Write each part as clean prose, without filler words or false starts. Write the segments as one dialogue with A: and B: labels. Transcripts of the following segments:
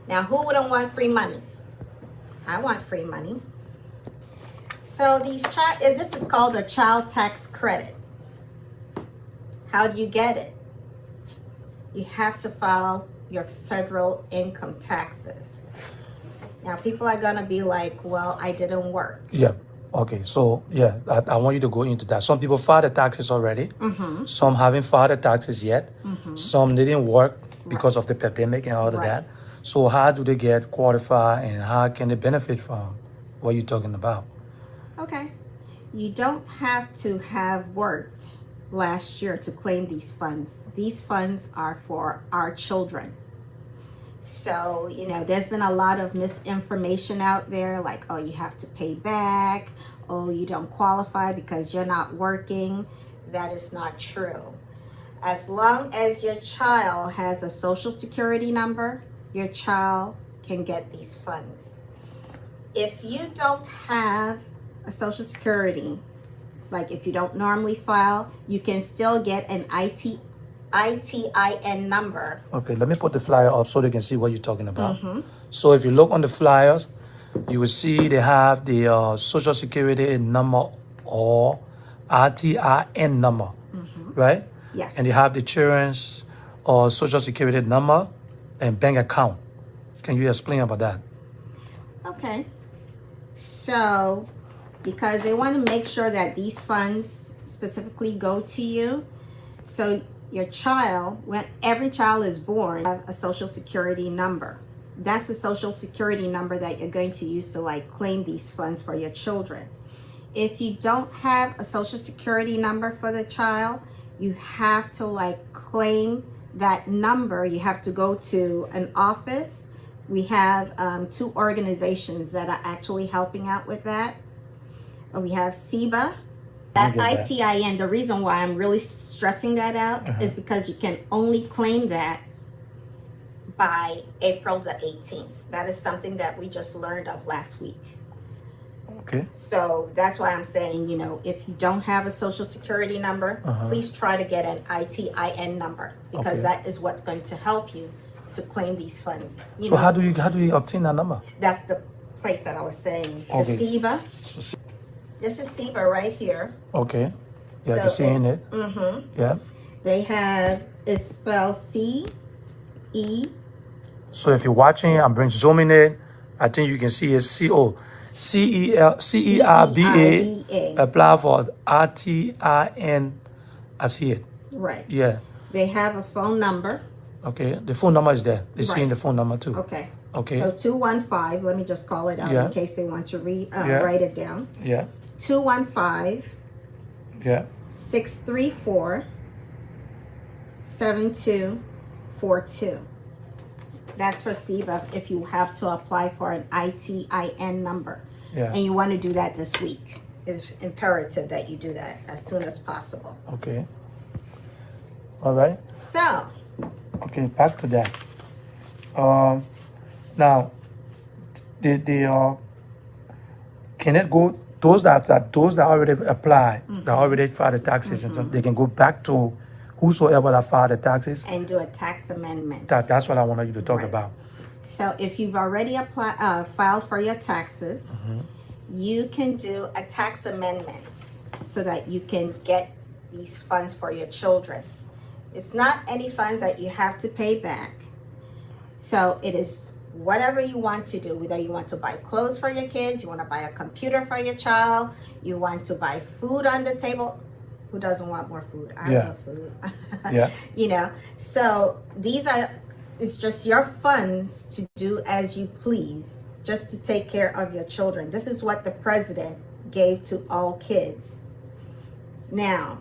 A: Now, who wouldn't want free money? I want free money. So this is called a child tax credit. How do you get it? You have to file your federal income taxes. Now, people are gonna be like, well, I didn't work.
B: Yeah. Okay. So yeah, I want you to go into that. Some people filed the taxes already. Some haven't filed the taxes yet. Some didn't work because of the pandemic and all of that. So how do they get qualified and how can they benefit from what you're talking about?
A: Okay. You don't have to have worked last year to claim these funds. These funds are for our children. So, there's been a lot of misinformation out there, like, oh, you have to pay back. Oh, you don't qualify because you're not working. That is not true. As long as your child has a social security number, your child can get these funds. If you don't have a social security, like if you don't normally file, you can still get an ITIN number.
B: Okay, let me put the flyer up so they can see what you're talking about. So if you look on the flyers, you will see they have the social security number or RTIN number, right?
A: Yes.
B: And you have the children's or social security number and bank account. Can you explain about that?
A: Okay. So, because they want to make sure that these funds specifically go to you. So your child, when every child is born, have a social security number. That's the social security number that you're going to use to claim these funds for your children. If you don't have a social security number for the child, you have to claim that number. You have to go to an office. We have 2 organizations that are actually helping out with that. We have SEBA. That ITIN, the reason why I'm really stressing that out is because you can only claim that by April the 18th. That is something that we just learned of last week.
B: Okay.
A: So that's why I'm saying, if you don't have a social security number, please try to get an ITIN number, because that is what's going to help you to claim these funds.
B: So how do you obtain that number?
A: That's the place that I was saying. The SEBA. This is SEBA right here.
B: Okay. Yeah,
A: So
B: just seeing it. Yeah.
A: They have, it's spelled C-E.
B: So if you're watching, I'm zooming in. I think you can see it's CERBA. Apply for RTIN. I see it.
A: Right.
B: Yeah.
A: They have a phone number.
B: Okay. The phone number is there. They're seeing the phone number too.
A: Okay.
B: Okay.
A: So 215. Let me just call it out in case they want to write it down.
B: Yeah.
A: 215.
B: Yeah.
A: 634 7242. That's for SEBA if you have to apply for an ITIN number.
B: Yeah.
A: And you want to do that this week. It's imperative that you do that as soon as possible.
B: Okay. All right.
A: So.
B: Okay, back to that. Now, can it go? Those that already apply, that already filed the taxes, and they can go back to whosoever that filed the taxes
A: and do a tax amendment.
B: That's what I wanted you to talk about.
A: So if you've already filed for your taxes, you can do a tax amendment so that you can get these funds for your children. It's not any funds that you have to pay back. So it is whatever you want to do, whether you want to buy clothes for your kids, you want to buy a computer for your child, you want to buy food on the table. Who doesn't want more food? I love food.
B: Yeah.
A: So it's just your funds to do as you please, just to take care of your children. This is what the president gave to all kids. Now,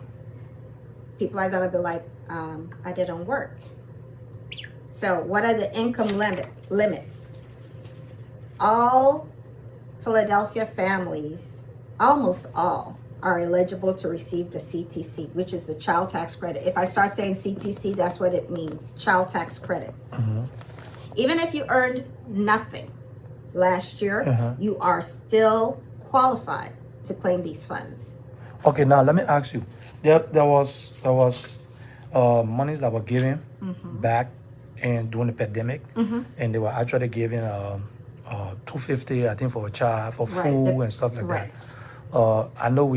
A: people are going to be like, I didn't work. So what are the income limits? All Philadelphia families, almost all, are eligible to receive the CTC, which is the child tax credit. If I start saying CTC, that's what it means, child tax credit. Even if you earned nothing last year, you are still qualified to claim these funds.
B: Okay, now let me ask you. There was monies that were given back and during the pandemic, and they were actually giving $250, I think, for a child for
A: Right.
B: food and stuff like
A: Right.
B: that. I know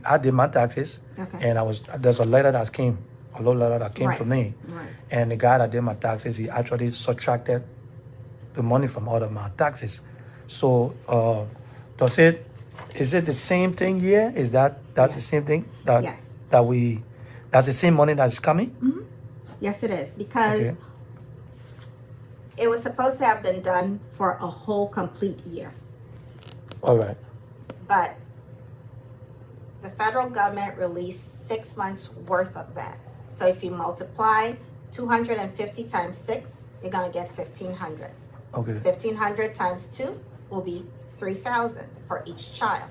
B: I did my taxes,
A: Okay.
B: and there's a letter that came, a little letter that came to
A: Right.
B: me,
A: Right.
B: and the guy that did my taxes, he actually subtracted the money from all of my taxes. So is it the same thing here? That's the same thing
A: Yes.
B: that's the same money that's coming?
A: Yes, it is, because
B: Okay.
A: it was supposed to have been done for a whole complete year.
B: All right.
A: But the federal government released 6 months worth of that. So if you multiply 250 times 6, you're going to get 1,500.
B: Okay.
A: 1,500 times 2 will be 3,000 for each child.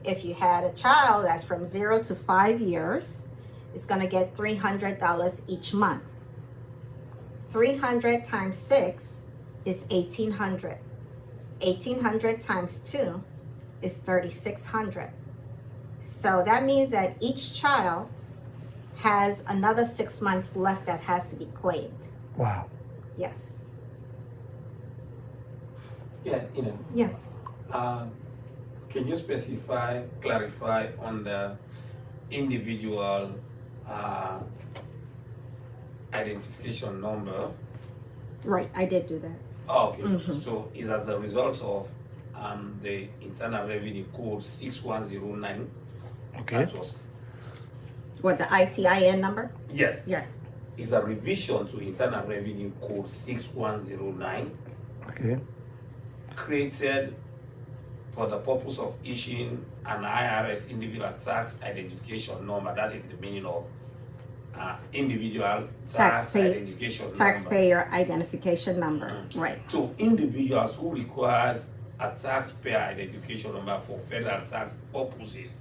A: If you had a child that's from 0 to 5 years, it's going to get $300 each month. 300 times 6 is 1,800. 1,800 times 2 is 3,600. So that means that each child has another 6 months left that has to be claimed.
B: Wow.
A: Yes.
C: Yeah,
A: Yes.
C: can you clarify on the individual identification number?
A: Right, I did do that.
C: Oh, okay, so it's as a result of the Internal Revenue Code 6109.
B: Okay.
C: That was,
A: What, the ITIN number?
C: yes,
A: Yeah.
C: it's a revision to Internal Revenue Code 6109,
B: Okay.
C: created for the purpose of issuing an IRS individual tax identification number. That is the meaning of individual tax identification number.
A: Taxpayer identification number. Right.
C: To individuals who requires a taxpayer identification number for federal tax purposes,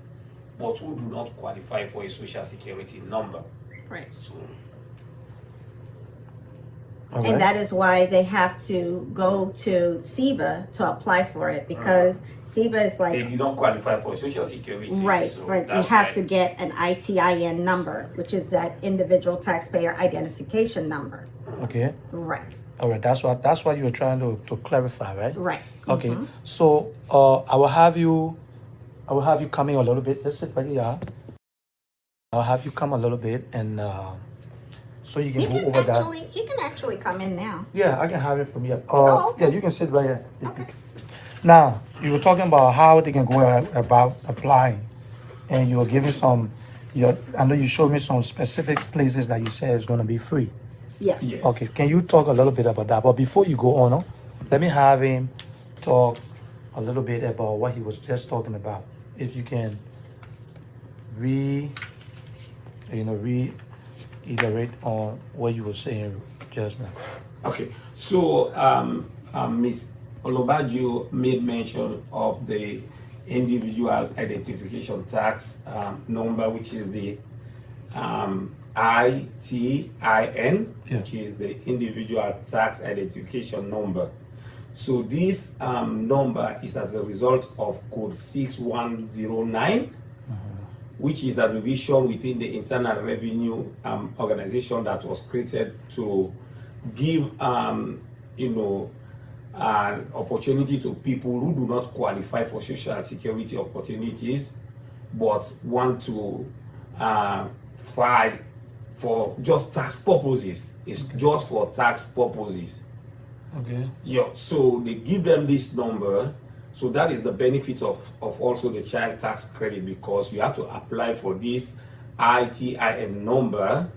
C: but who do not qualify for a social security number.
A: Right.
C: So,
B: All
A: And
B: right.
A: that is why they have to go to SEBA to apply for it, because SEBA is
C: they
A: like,
C: do not qualify for social security.
A: right,
C: So
A: right. You
C: that's
A: have
C: why-
A: to get an ITIN number, which is that individual taxpayer identification number.
B: Okay.
A: Right.
B: All right. That's what you were trying to clarify, right?
A: Right.
B: Okay. So I will have you coming a little bit. Just sit right here. I'll have you come a little bit, and so you
A: He
B: can go
A: can
B: over that.
A: actually come in now.
B: Yeah, I can have it from here.
A: Oh, okay.
B: Yeah, you can sit right here.
A: Okay.
B: Now, you were talking about how they can go about applying, and you were giving I know you showed me some specific places that you said is going to be free.
A: Yes.
C: Yes.
B: Okay, can you talk a little bit about that? But before you go on, let me have him talk a little bit about what he was just talking about. If you can reiterate on what you were saying just now.
C: Okay, so Ms. Olobaju made mention of the individual identification tax number, which is the ITIN, which is the individual tax identification number. So this number is as a result of Code 6109, which is a revision within the Internal Revenue organization that was created to give an opportunity to people who do not qualify for social security opportunities but want to file for just tax purposes. It's just for tax purposes.
B: Okay.
C: Yeah, so they give them this number. So that is the benefit of also the child tax credit, because you have to apply for this ITIN number,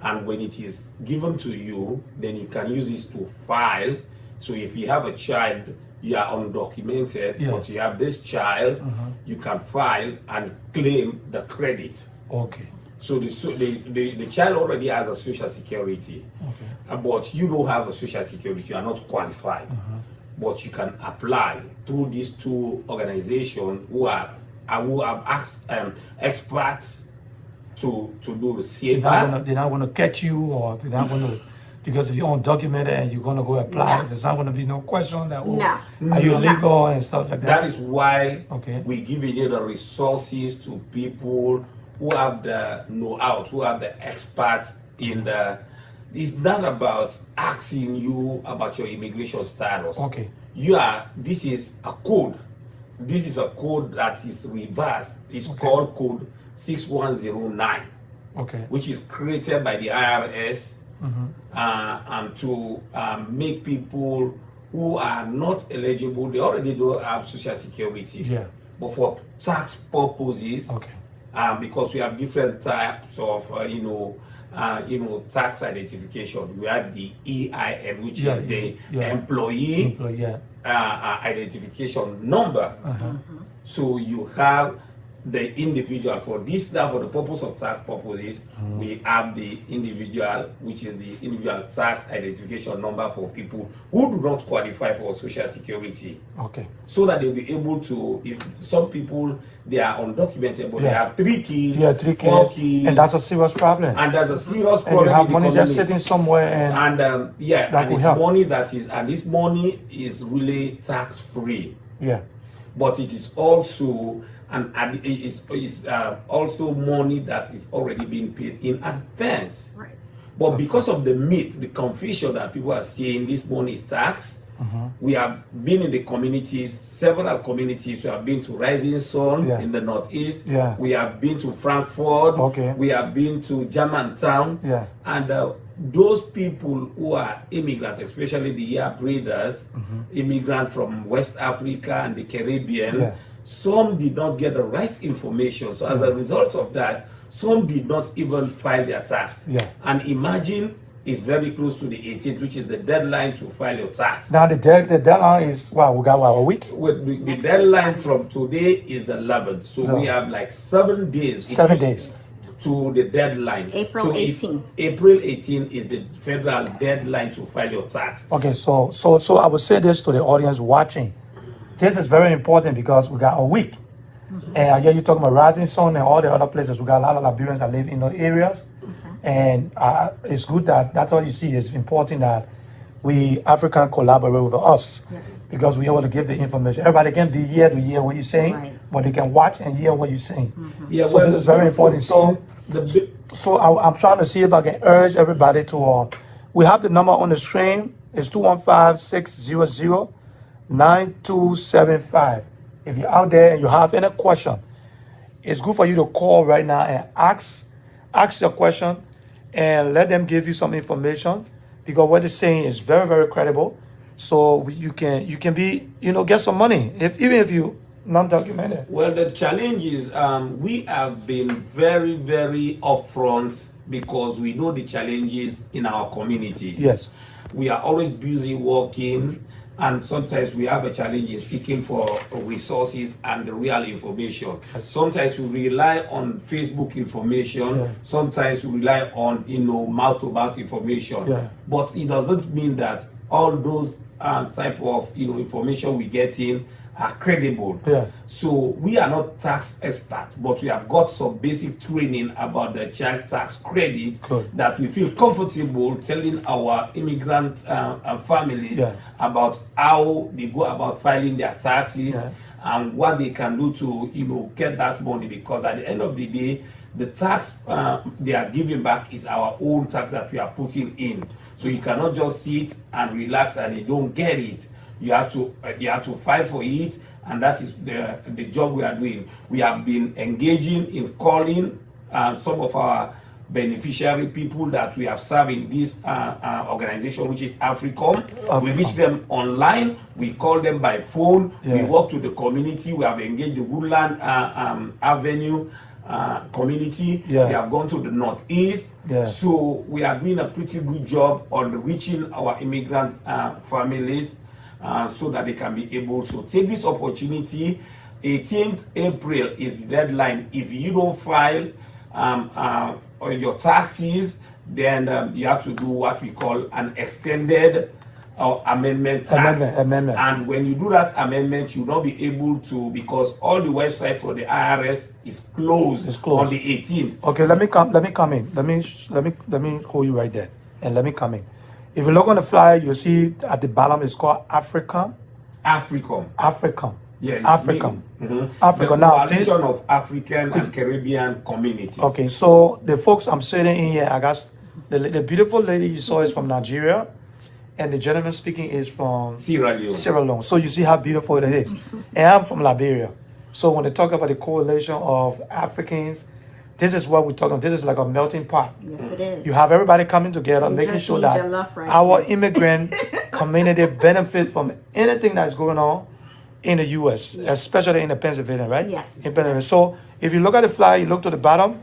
C: and when it is given to you, then you can use this to file. So if you have a child, you are undocumented,
B: Yeah.
C: but you have this child, you can file and claim the credit.
B: Okay.
C: So the child already has a social security,
B: Okay.
C: but you don't have a social security, you are not qualified. But you can apply through these two organizations who have asked experts to do the CEPA.
B: They're not going to catch you, or they're not going to, because if you're undocumented and you're going to go apply,
A: No.
B: there's not going to be no question that, oh,
A: No.
B: are you
C: No.
B: illegal and stuff like that.
C: That is why
B: Okay.
C: we give you the resources to people who have the know-how, who have the experts in the It's not about asking you about your immigration status.
B: Okay.
C: This is a code. This is a code that is reversed. It's
B: Okay.
C: called code 6109,
B: Okay.
C: which is created by the IRS and to make people who are not eligible, they already don't have social security.
B: Yeah.
C: But for tax purposes,
B: Okay.
C: because we have different types of, tax identification. We have the EIN, which is the employee identification number. So you have the individual. For this now, for the purpose of tax purposes, we have the individual, which is the individual tax identification number for people who do not qualify for social security.
B: Okay.
C: So that they'll be able to, if some people, they are undocumented, but they have 3 kids, 4 kids.
B: And that's a serious problem.
C: And there's a serious problem.
B: And you have
C: in the
B: money just
C: community.
B: sitting somewhere and
C: and it's money and this money is really tax free.
B: Yeah.
C: But it is also it is also money that is already being paid in advance.
A: Right.
C: But because of the myth, the confusion that people are saying this money is taxed, we have been in the communities, several communities. We have been to Rising Sun in the Northeast.
B: Yeah.
C: We have been to Frankfurt.
B: Okay.
C: We have been to Germantown.
B: Yeah.
C: And those people who are immigrants, especially the year breeders, immigrants from West Africa and the Caribbean, some did not get the right information. So as a result of that, some did not even file their tax.
B: Yeah.
C: And imagine it's very close to the 18th, which is the deadline to file your tax.
B: Now the deadline is, we got a week?
C: With the deadline from today is the 11th. So we have like 7 days.
B: 7 days.
C: To the deadline.
A: April 18.
C: April 18 is the federal deadline to file your tax.
B: Okay, so I would say this to the audience watching. This is very important because we got a week. And I hear you talking about Rising Sun and all the other places. We got a lot of Liberians that live in those areas. And it's good that's all you see. It's important that we African collaborate with us.
A: Yes.
B: Because we able to give the information. Everybody can be here to hear what you're saying,
A: Right.
B: but they can watch and hear what you're saying.
C: Yeah,
B: So this is very important. So I'm trying to see if I can urge everybody to, we have the number on the stream. It's 215-600-9275. If you're out there and you have any question, it's good for you to call right now and ask your question and let them give you some information, because what they're saying is very, very credible. So you can be, get some money, even if you non-documented.
C: Well, the challenge is we have been very, very upfront because we know the challenges in our communities.
B: Yes.
C: We are always busy working, and sometimes we have a challenge in seeking for resources and the real information. Sometimes we rely on Facebook information. Sometimes we rely on mouth-to-mouth information. But it doesn't mean that all those type of information we get in are credible. So we are not tax experts, but we have got some basic training about the child tax credit that we feel comfortable telling our immigrant families about how they go about filing their taxes and what they can do to get that money, because at the end of the day, the tax they are giving back is our own tax that we are putting in. So you cannot just sit and relax and you don't get it. You have to fight for it, and that is the job we are doing. We have been engaging in calling some of our beneficiary people that we have served in this organization, which is Africom. We reach them online. We call them by phone. We work to the community. We have engaged the Woodland Avenue community. We have gone to the Northeast. So we are doing a pretty good job on reaching our immigrant families so that they can be able to take this opportunity. 18th April is the deadline. If you don't file your taxes, then you have to do what we call an extended amendment tax.
B: Amendment.
C: And when you do that amendment, you'll not be able to, because all the website for the IRS is closed, on the 18th.
B: Okay, let me come in. Let me hold you right there, and let me come in. If you look on the flyer, you see at the bottom it's called Africom.
C: Africom. Yeah,
B: Africom.
C: Africa. Now, coalition of African and Caribbean communities.
B: Okay, so the folks I'm sitting in here, I got The beautiful lady you saw is from Nigeria, and the gentleman speaking is from
C: Sierra Leone.
B: Sierra Leone. So you see how beautiful it is. And I'm from Liberia. So when they talk about the coalition of Africans, this is what we're talking about. This is like a melting pot.
A: Yes, it is.
B: You have everybody coming together,
A: We
B: making
A: just
B: sure
A: need
B: that
A: jollof rice
B: our
A: now.
B: immigrant community benefit from anything that's going on in the U.S.,
A: Yes.
B: especially in the Pennsylvania, right?
A: Yes,
B: In Pennsylvania.
A: yes.
B: So if you look at the flyer, you look to the bottom,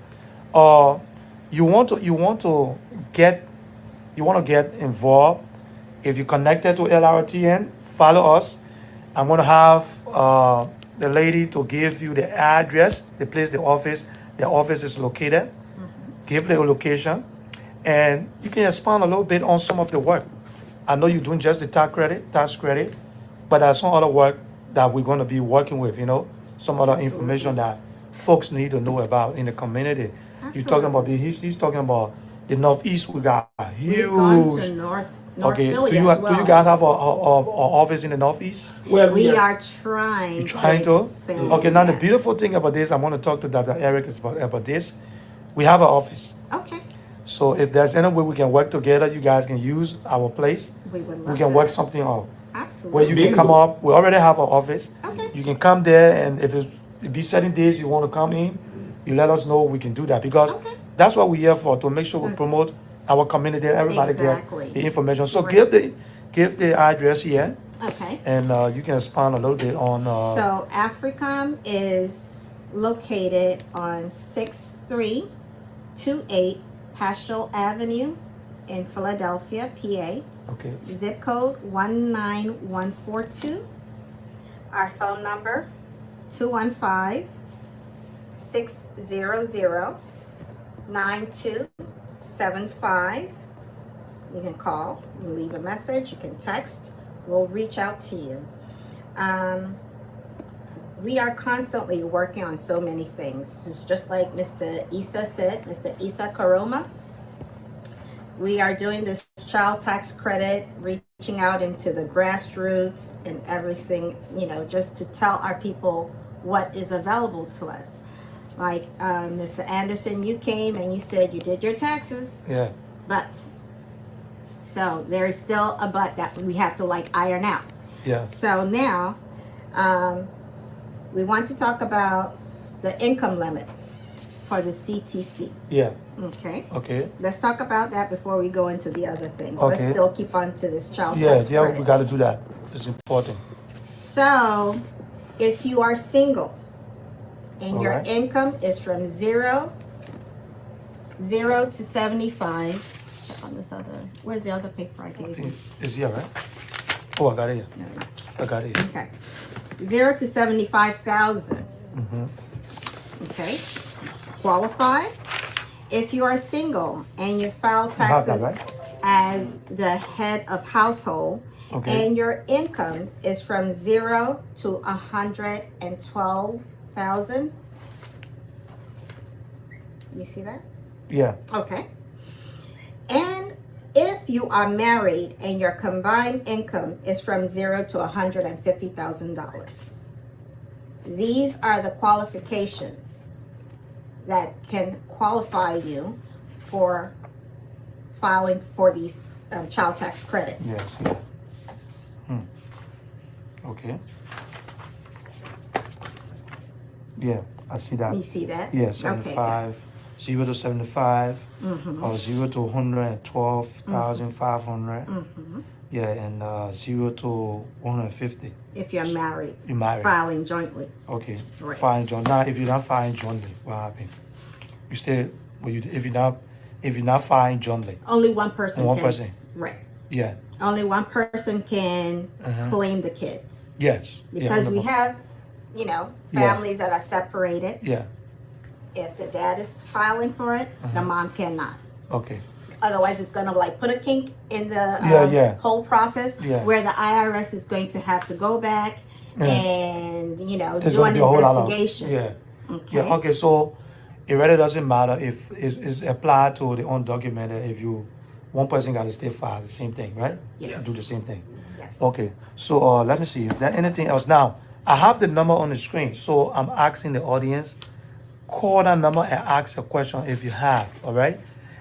B: you want to get involved. If you're connected to LRTN, follow us. I'm going to have the lady to give you the address, the place, the office is located. Give the location, and you can expand a little bit on some of the work. I know you're doing just the tax credit, but there's some other work that we're going to be working with, some other information that folks need to know about in the community. You're talking about he's talking about the Northeast. We got
A: We've gone to
B: huge.
A: North
B: Okay,
A: Philly
B: do you
A: as well.
B: do you guys have a office in the Northeast?
C: Well,
A: We are trying,
B: Trying to?
A: expand.
B: Okay, now the
A: yes.
B: beautiful thing about this, I'm going to talk to Dr. Eric about this. We have an office.
A: Okay,
B: So if there's any way we can work together, you guys can use our place.
A: we would love
B: We can
A: that.
B: work something out.
A: Absolutely.
B: Where you can come
C: Bingo.
B: up. We already have an office.
A: Okay.
B: You can come there, and if it be certain days you want to come in, you let us know. We can do that because
A: Okay.
B: that's what we're here for, to make sure we promote our community. Everybody
A: Exactly.
B: get the information. So
A: Right.
B: give the address here,
A: Okay.
B: and you can expand a little bit on.
A: So Africom is located on 6328 Paschal Avenue in Philadelphia, PA.
B: Okay.
A: Zip code 19142. Our phone number 215-600-9275. You can call, you leave a message, you can text. We'll reach out to you. We are constantly working on so many things. Just like Mr. Issa said, Mr. Issa Karoma. We are doing this child tax credit, reaching out into the grassroots and everything, just to tell our people what is available to us. Like Mr. Anderson, you came and you said you did your taxes,
B: Yeah.
A: but so there is still a but that we have to iron out.
B: Yeah.
A: So now, we want to talk about the income limits for the CTC.
B: Yeah.
A: Okay.
B: Okay.
A: Let's talk about that before we go into the other things.
B: Okay.
A: Let's still keep on to this child
B: Yeah.
A: tax
B: Yeah.
A: credit.
B: We got to do that. It's important.
A: So, if you are single and your
B: Alright.
A: income is from zero to 75, check on this other. Where's the other paper I
B: I
A: gave you?
B: think it's here, right? Oh, I got it here.
A: No, no.
B: I got it here.
A: Okay, 0 to 75,000. Okay, qualify. If you are single and you file
B: have
A: taxes
B: that, right?
A: as the head of household,
B: Okay.
A: and your income is from 0 to 112,000. You see that?
B: Yeah.
A: Okay. And if you are married and your combined income is from 0 to $150,000, these are the qualifications that can qualify you for filing for these child tax credit.
B: Yes. Yeah. Okay. Yeah, I see that.
A: You see that?
B: Yeah,
A: Okay,
B: 75, 0 to 75, or 0 to 112,500. Yeah, and 0 to 150.
A: if you're married,
B: You married.
A: filing jointly.
B: Okay.
A: Right.
B: Fine, John. Now, if you're not filing jointly, what happened? You stay. Well, if you're not filing jointly,
A: Only one person
B: one
A: can.
B: person.
A: Right.
B: Yeah.
A: Only one person can claim the kids.
B: Yes.
A: Because
B: yeah,
A: we have, families that are separated.
B: Yeah.
A: If the dad is filing for it, the mom cannot.
B: Okay.
A: Otherwise, it's going to put a kink in the whole process
B: Yeah.
A: where the IRS is going to have to go back and,
B: There's
A: do
B: gonna
A: an
B: be a whole lot of-
A: investigation.
B: Yeah.
A: Okay.
B: Yeah. Okay. So it really doesn't matter if it's applied to the undocumented. If one person got to still file the same thing, right?
A: Yes.
B: Do the same thing.
A: Yes.
B: Okay. So let me see if there anything else. Now I have the number on the screen, so I'm asking the audience, call that number and ask a question if you have. All right.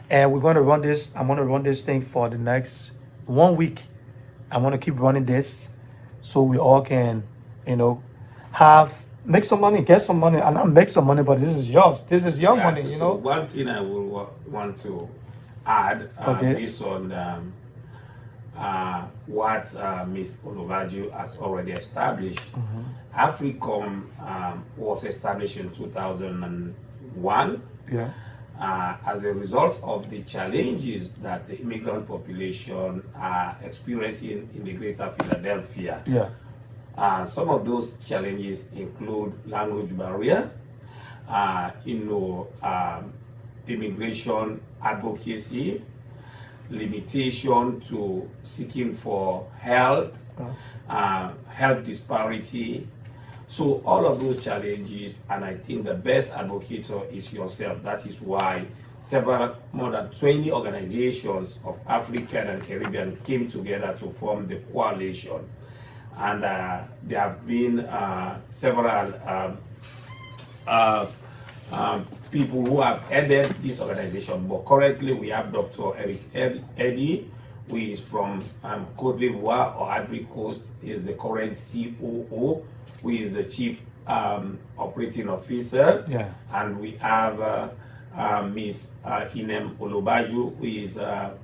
B: And we're going to run this. I'm going to run this thing for the next 1 week. I'm going to keep running this so we all can, you know, make some money, get some money, and not make some money, but this is yours. This is your money, you
C: so
B: know.
C: one thing I will want to add, based on what Ms. Olubaju has already established, AFRICOM was established in 2001.
B: Yeah.
C: As a result of the challenges that the immigrant population are experiencing in the greater Philadelphia.
B: Yeah.
C: Some of those challenges include language barrier, immigration advocacy, limitation to seeking for health, health disparity. So all of those challenges, and I think the best advocator is yourself. That is why more than 20 organizations of African and Caribbean came together to form the coalition. And there have been several people who have headed this organization, but currently we have Dr. Eric Eddy, who is from Cote d'Ivoire or Ivory Coast, is the current COO, who is the chief operating officer.
B: Yeah.
C: And we have Ms. Inem Olubaju, who is the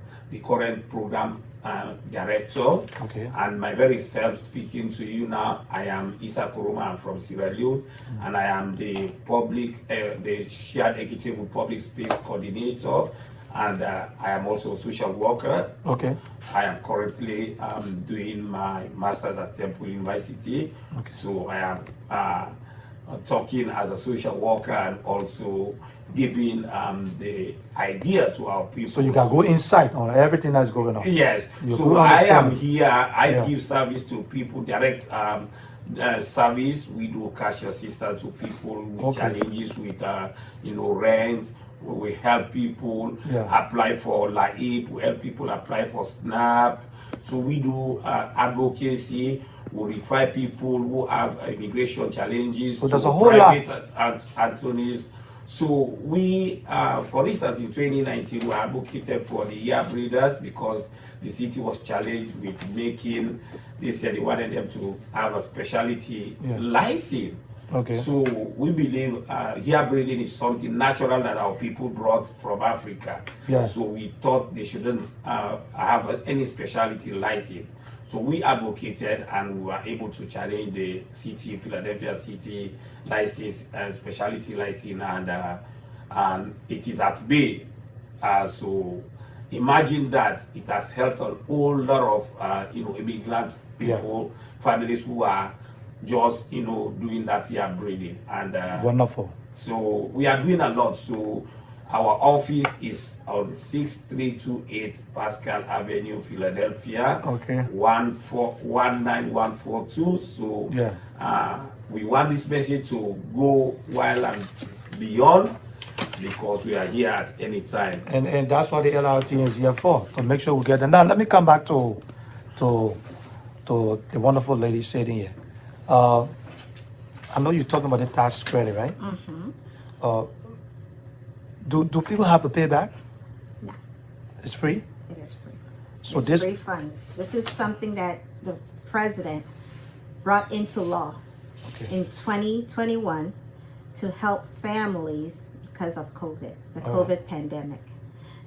C: current program director.
B: Okay.
C: And my very self speaking to you now, I am Issa Kuruma. I'm from Sierra Leone, and I am the the shared equitable public space coordinator, and I am also a social worker.
B: Okay.
C: I am currently doing my master's at Temple University.
B: Okay.
C: So I am talking as a social worker and also giving the idea to our people.
B: So you can go inside on everything that's going on.
C: Yes.
B: You
C: So I am
B: understand.
C: here. I give service to people, direct service. We do cash assistance to people with challenges with rent. We help people apply for Lrtn. We help people apply for SNAP. So we do advocacy. We refer people who have immigration challenges
B: So
C: to
B: there's a whole lot.
C: private attorneys. So we, for instance, in 2019, we advocated for the year breeders because the city was challenged with making, they said they wanted them to have a specialty license.
B: Okay.
C: So we believe hair breeding is something natural that our people brought from Africa.
B: Yeah.
C: So we thought they shouldn't have any specialty license. So we advocated and we were able to challenge the city, Philadelphia city license and specialty license, and it is at bay. So imagine that it has helped a whole lot of immigrant people, families who are just doing that hair breeding, and
B: Wonderful.
C: so we are doing a lot. So our office is on 6328 Pascal Avenue, Philadelphia.
B: Okay.
C: 19142. So we want this message to go while and beyond, because we are here at any time.
B: And that's what the Lrtn is here for, to make sure we get them. Now let me come back to the wonderful lady sitting here. I know you're talking about the tax credit, right? Mm-hmm. Do people have to pay back?
A: No.
B: It's free?
A: It is free.
B: So
A: it's
B: this
A: free funds. This is something that the president brought into law in 2021 to help families because of COVID, the COVID pandemic.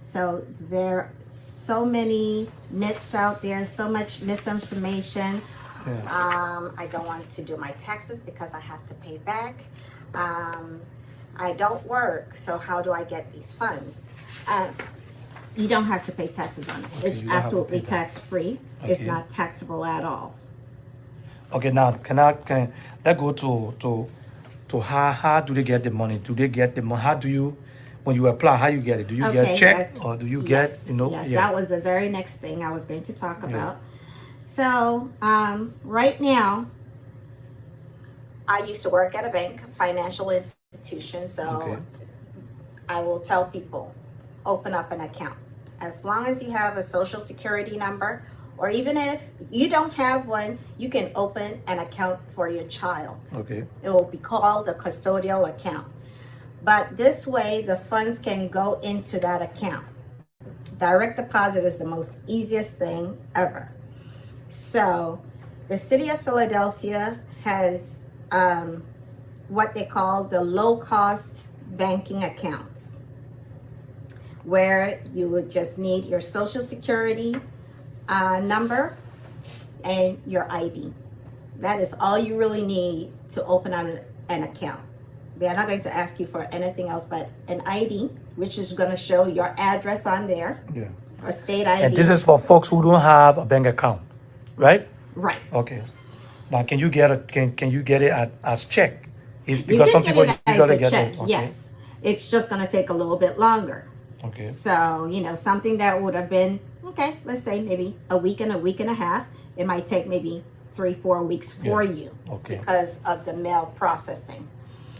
A: So there are so many myths out there, so much misinformation. I don't want to do my taxes because I have to pay back. I don't work, so how do I get these funds? You don't have to pay taxes on it. It's absolutely tax-free. It's not taxable at all.
B: Okay, now can let's go to how do they get the money? Do they get the money? How do you, when you apply, how you get it? Do you get a check or do you get,
A: Yes, that was the very next thing I was going to talk about. So right now, I used to work at a bank, financial institution, so I will tell people, open up an account. As long as you have a social security number, or even if you don't have one, you can open an account for your child.
B: Okay.
A: It will be called a custodial account. But this way, the funds can go into that account. Direct deposit is the most easiest thing ever. So the city of Philadelphia has what they call the low-cost banking accounts, where you would just need your social security number and your ID. That is all you really need to open up an account. They're not going to ask you for anything else but an ID, which is going to show your address on there,
B: Yeah.
A: or state ID.
B: And this is for folks who don't have a bank account, right?
A: Right.
B: Okay. Now, can you get it as check? It's
A: You
B: because
A: can
B: some
A: get
B: people
A: it as
B: usually
A: a
B: get
A: check,
B: it. Okay.
A: yes. It's just going to take a little bit longer.
B: Okay.
A: So, something that would have been, okay, let's say maybe a week and a half, it might take maybe 3-4 weeks for you
B: Okay.
A: because of the mail processing.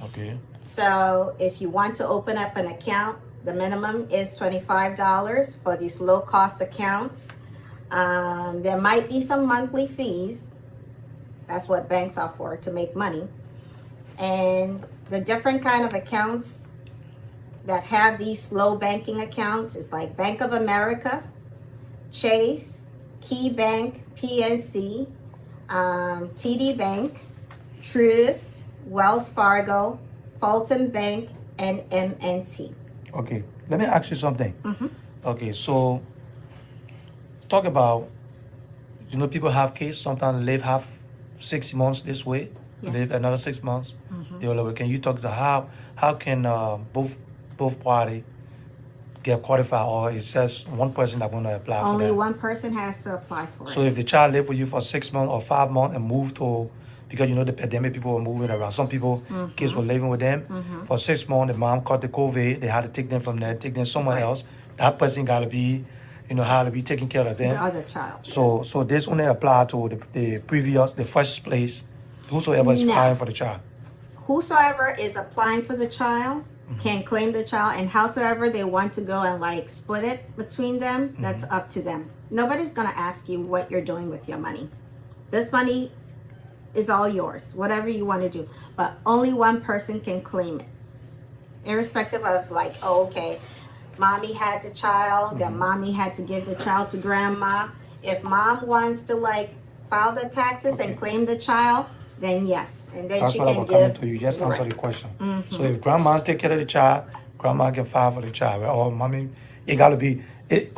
B: Okay.
A: So if you want to open up an account, the minimum is $25 for these low cost accounts. There might be some monthly fees. That's what banks are for, to make money. And the different kind of accounts that have these slow banking accounts is like Bank of America, Chase, Key Bank, PNC, TD Bank, Truist, Wells Fargo, Fulton Bank, and MNT.
B: Okay. Let me ask you something.
A: Mm-hmm.
B: Okay. So, talk about, people have kids, sometimes live half 6 months this way,
A: Yeah.
B: live another 6 months.
A: Mm-hmm.
B: The other way. Can you talk to how can both party get qualified, or it's just one person that want to apply for
A: Only
B: that?
A: one person has to apply for
B: So
A: it.
B: if the child live with you for 6 months or 5 months and move to, because the pandemic, people were moving around. Some people, kids were living with them for 6 months. The mom caught the COVID. They had to take them from there, take them somewhere
A: Right.
B: else. That person got to be, how to be taking care of them.
A: The other child.
B: So this only apply to the first place, whosoever is
A: No.
B: applying for the child.
A: Whosoever is applying for the child can claim the child, and howsoever they want to go and like split it between them, that's up to them. Nobody's gonna ask you what you're doing with your money. This money is all yours, whatever you want to do, but only one person can claim it, irrespective of like, oh, okay, mommy had the child, then mommy had to give the child to grandma. If mom wants to like file the taxes and claim the child, then yes, and then
B: That's
A: she
B: what I
A: can
B: was coming
A: give.
B: to you. Just answer
A: Right.
B: the question. So if grandma take care of the child, grandma can file for the child. Right? Or mommy,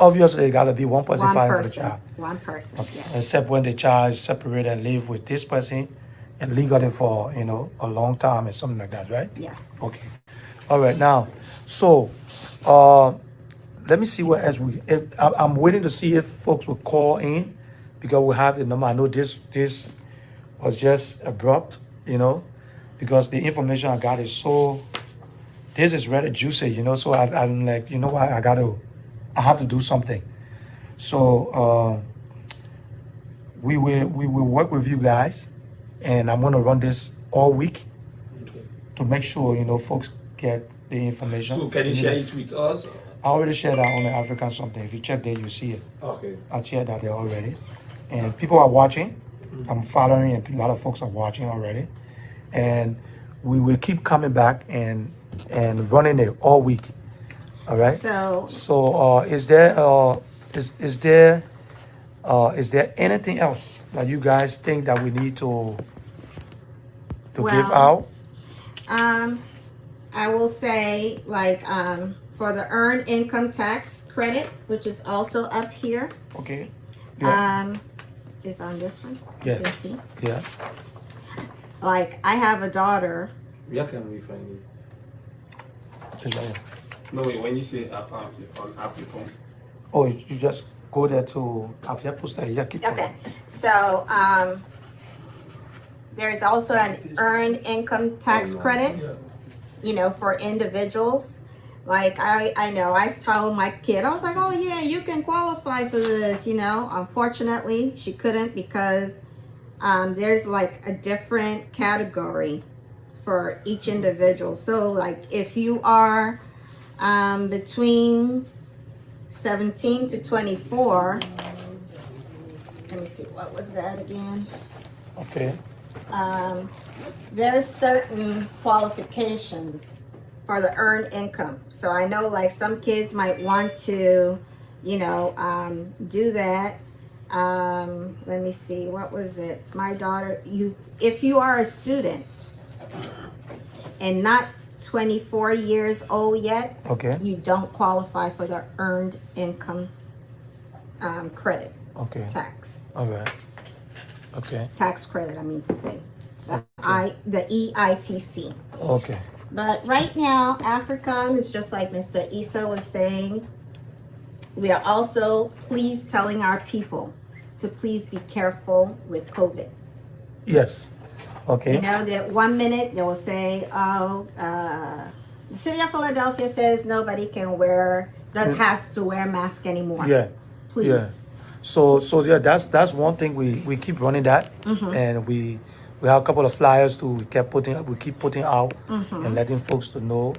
B: obviously it gotta be one person
A: One
B: filing for the
A: person.
B: child.
A: One person.
B: Okay.
A: Yes.
B: Except when the child is separated and live with this person and legally for a long time and something like that, right?
A: Yes.
B: Okay. All right. Now, so let me see what else I'm waiting to see if folks will call in, because we have the number. I know this was just abrupt, because the information I got is so. This is really juicy, So I'm like, what? I have to do something. So we will work with you guys, and I'm gonna run this all week
C: Okay.
B: to make sure folks get the information.
C: So can you share it with us?
B: I already shared that on the African something. If you check there, you see it.
C: Okay.
B: I shared that there already, and people are watching. I'm following, and a lot of folks are watching already, and we will keep coming back and running it all week. All right.
A: So
B: Is there anything else that you guys think that we need to give
A: Well,
B: out?
A: I will say like for the earned income tax credit, which is also up here,
B: Okay. Yeah.
A: is on this one.
B: Yeah.
A: You can see.
B: Yeah.
A: Like I have a daughter.
C: Where can we find it?
B: Is that it?
C: No, when you say on African.
B: Oh, you just go there to
A: Okay. So there's also an earned income tax credit, for individuals. Like I know I told my kid, I was like, oh yeah, you can qualify for this, Unfortunately, she couldn't because there's like a different category for each individual. So like if you are between 17 to 24, let me see, what was that again?
B: Okay.
A: There's certain qualifications for the earned income. So I know like some kids might want to do that. Let me see, what was it? My daughter, if you are a student and not 24 years old yet,
B: Okay.
A: you don't qualify for the earned income credit
B: Okay.
A: tax.
B: All right. Okay.
A: Tax credit, I mean to say. The EITC.
B: Okay.
A: But right now, Africa is just like Mr. Issa was saying. We are also telling our people to please be careful with COVID.
B: Yes. Okay.
A: That 1 minute they will say, the city of Philadelphia says nobody has to wear mask anymore.
B: Yeah.
A: Please.
B: Yeah. So yeah, that's one thing we keep running that, and we have a couple of flyers too. We keep putting out and letting folks to know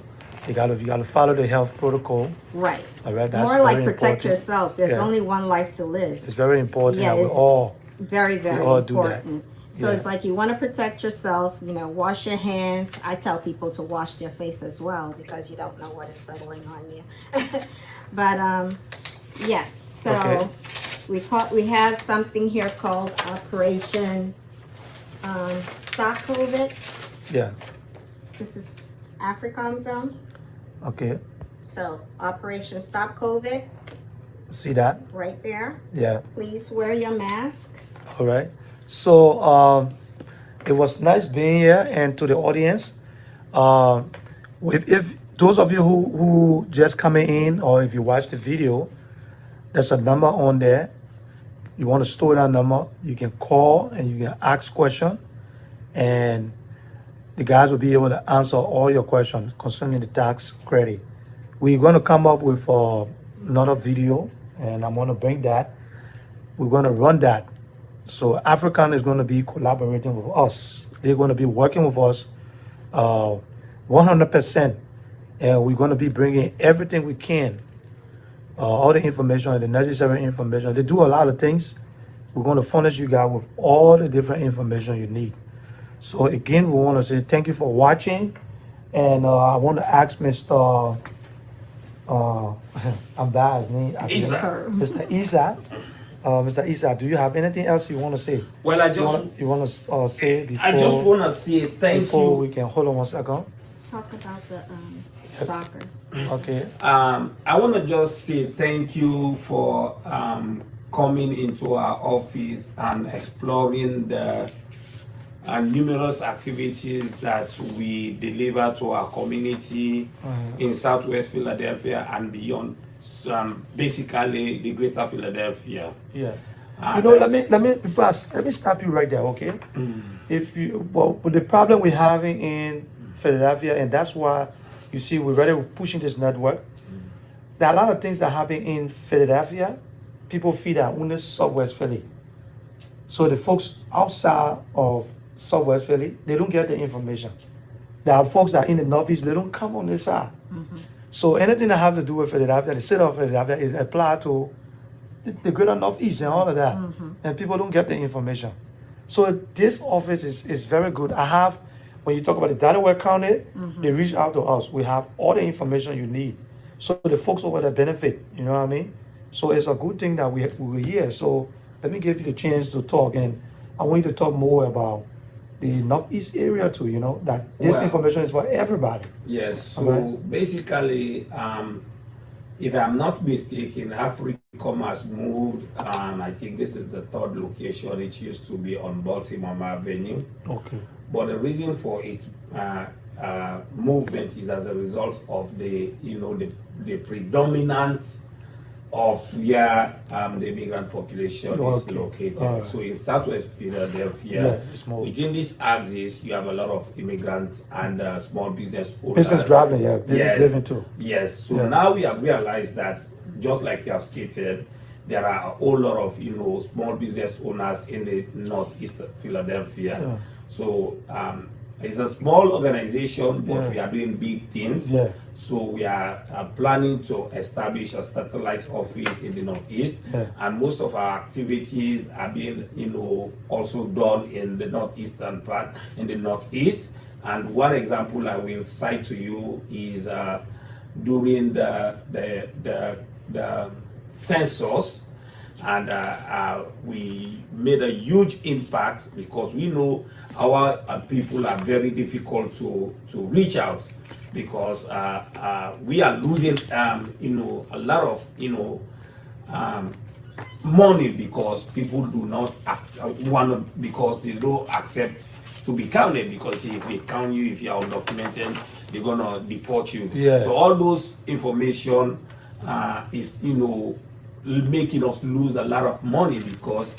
B: you gotta follow the health protocol.
A: Right.
B: All right. That's
A: more like
B: very
A: protect
B: important.
A: yourself. There's only one life to live.
B: It's very important
A: Yeah,
B: that we
A: it's
B: all
A: very, very
B: all do that.
A: important. So it's like you want to protect yourself, wash your hands. I tell people to wash their face as well because you don't know what is settling on you. But yes, so
B: Okay.
A: we have something here called Operation Stop COVID.
B: Yeah.
A: This is AFRICOM zone.
B: Okay.
A: So Operation Stop COVID,
B: See that?
A: right there.
B: Yeah.
A: Please wear your mask.
B: All right. So it was nice being here, and to the audience, if those of you who just coming in, or if you watch the video, there's a number on there. You want to store that number, you can call and you can ask question, and the guys will be able to answer all your questions concerning the tax credit. We're going to come up with another video, and I'm going to bring that. We're going to run that. So African is going to be collaborating with us. They're going to be working with us 100%. And we're going to be bringing everything we can, all the information, the necessary information. They do a lot of things. We're going to furnish you guys with all the different information you need. So again, we want to say thank you for watching. And I want to ask Mr. I'm bad his name.
C: Issa.
B: Mr. Issa. Mr. Issa, do you have anything else you want to say?
C: Well,
B: You want to say before?
C: I just want to say thank
B: before
C: you.
B: we can hold on 1 second.
A: Talk about the soccer.
B: Okay.
C: I want to just say thank you for coming into our office and exploring the numerous activities that we deliver to our community in Southwest Philadelphia and beyond. Basically, the Greater Philadelphia.
B: Yeah.
C: And,
B: let me stop you right there, okay? But the problem we're having in Philadelphia, and that's why you see we're really pushing this network. There are a lot of things that happen in Philadelphia. People feel that only Southwest Philly. So the folks outside of Southwest Philly, they don't get the information. There are folks that are in the Northeast, they don't come on this side. So anything that have to do with Philadelphia, the city of Philadelphia, is applied to the greater Northeast and all of that. And people don't get the information. So this office is very good. When you talk about the Delaware County, they reach out to us. We have all the information you need. So the folks over there benefit, you know what I mean? So it's a good thing that we're here. So let me give you the chance to talk, and I want you to talk more about the Northeast area too, that this information is for everybody.
C: Yes, so basically, if I'm not mistaken, AFRICOM has moved, I think this is the third location. It used to be on Baltimore Avenue.
B: Okay.
C: But the reason for its movement is as a result of the predominant of where the immigrant population is located. So in Southwest Philadelphia, within this axis, you have a lot of immigrants and small business owners.
B: Business driving, living too.
C: Yes. So now we have realized that, just like you have stated, there are a whole lot of small business owners in the Northeast Philadelphia. So it's a small organization, but we are doing big things. So we are planning to establish a satellite office in the Northeast, and most of our activities are being, also done in the northeastern part, in the Northeast. And one example I will cite to you is during the census, and we made a huge impact because we know our people are very difficult to reach out, because we are losing a lot of money because people do not want, because they don't accept to be counted, because if they count you, if you are undocumented, they're gonna deport you.
B: Yeah.
C: So all those information is making us lose a lot of money, because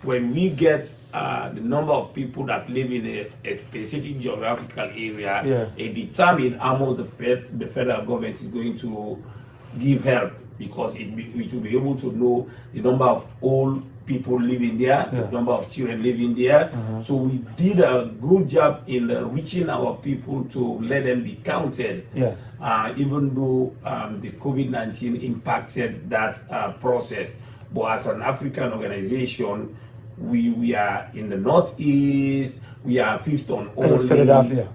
C: when we get the number of people that live in a specific geographical area,
B: Yeah.
C: it determines how much the federal government is going to give help, because it will be able to know the number of old people living there,
B: Yeah.
C: the number of children living there. So we did a good job in reaching our people to let them be counted.
B: Yeah.
C: Even though the COVID-19 impacted that process. But as an African organization, we are in the Northeast, we are fifth on only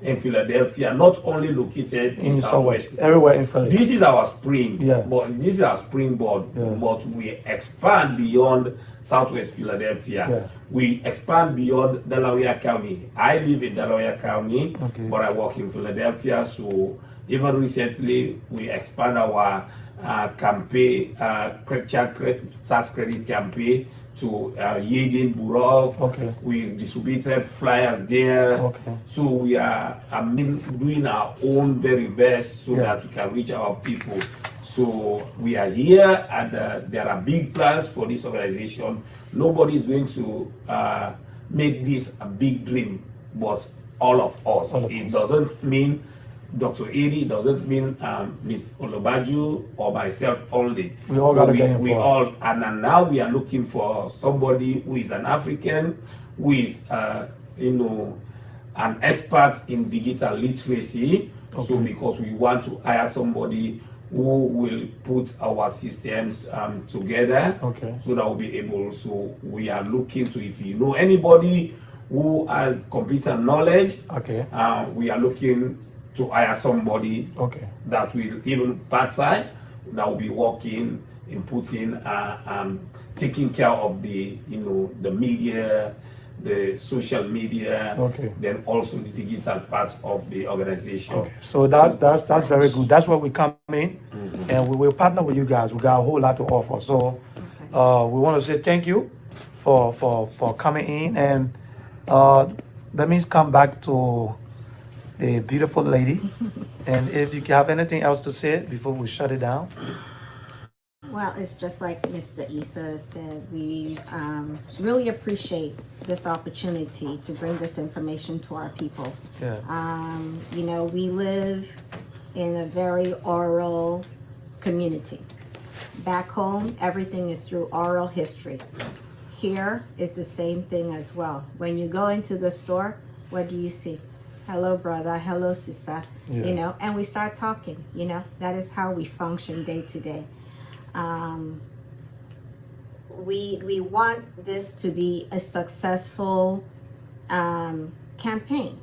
C: in Philadelphia, not only located in Southwest.
B: Everywhere in Philadelphia.
C: This is our spring,
B: Yeah.
C: but this is our springboard.
B: Yeah.
C: But we expand beyond Southwest Philadelphia.
B: Yeah.
C: We expand beyond Delaware County. I live in Delaware County,
B: Okay.
C: but I work in Philadelphia. So even recently, we expand our campaign, tax credit campaign to Yadin Burov.
B: Okay.
C: We distributed flyers there.
B: Okay.
C: So we are doing our own very best so
B: Yeah.
C: that we can reach our people. So we are here, and there are big plans for this organization. Nobody is going to make this a big dream, but all of us.
B: All of
C: It
B: us.
C: doesn't mean Dr. Edi, doesn't mean Ms. Olobaju or myself only.
B: We all gotta get
C: We
B: involved.
C: all, and now we are looking for somebody who is an African, who is an expert in digital literacy. So because we want to hire somebody who will put our systems together,
B: Okay.
C: so that we'll be able. So we are looking. So if you know anybody who has computer knowledge,
B: Okay.
C: we are looking to hire somebody
B: Okay.
C: that will, even part-time, that will be working in putting taking care of the the media, the social media,
B: Okay.
C: then also the digital part of the organization.
B: Okay. So that's very good. That's where we come in, and we will partner with you guys. We got a whole lot to offer. So we want to say thank you for coming in, and let me come back to the beautiful lady. And if you have anything else to say before we shut it down.
A: Well, it's just like Mr. Issa said, we really appreciate this opportunity to bring this information to our people.
B: Yeah.
A: We live in a very oral community. Back home, everything is through oral history. Here is the same thing as well. When you go into the store, what do you see? Hello, brother. Hello, sister.
B: Yeah.
A: And we start talking. That is how we function day to day. We want this to be a successful campaign.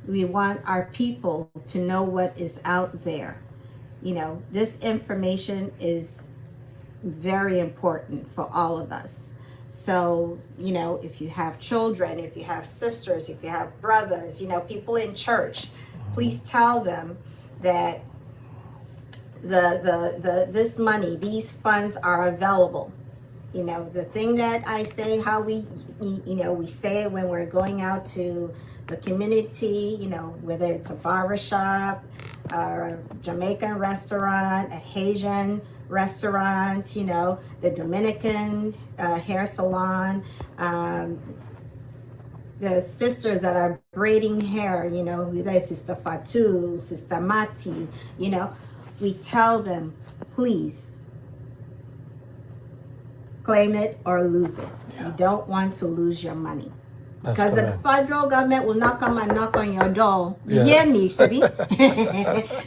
A: We want our people to know what is out there. This information is very important for all of us. So, if you have children, if you have sisters, if you have brothers, people in church, please tell them that this money, these funds are available. The thing that I say, how we say it when we're going out to the community, whether it's a barber shop, a Jamaican restaurant, a Haitian restaurant, the Dominican hair salon, the sisters that are braiding hair, whether it's Sister Fatou, Sister Mati, we tell them, please claim it or lose it. You don't want to lose your money. Because the federal government will not come and knock on your door. You hear me, Sabi?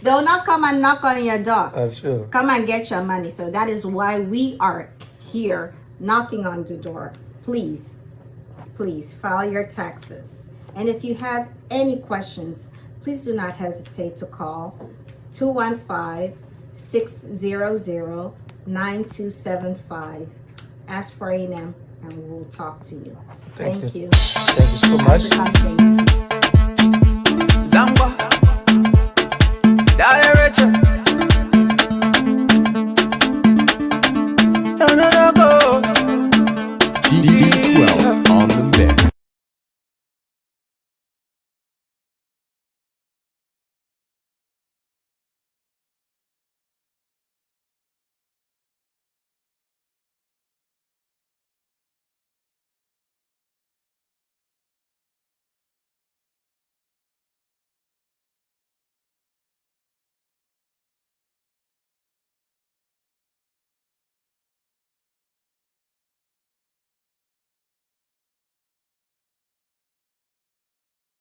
A: They'll not come and knock on your door.
B: That's true.
A: Come and get your money. So that is why we are here knocking on the door. Please file your taxes. And if you have any questions, please do not hesitate to call 215-600-9444. 9275. Ask for A&M and we'll talk to you.
B: Thank you.
A: you.
B: Thank you so much.
A: Happy holidays.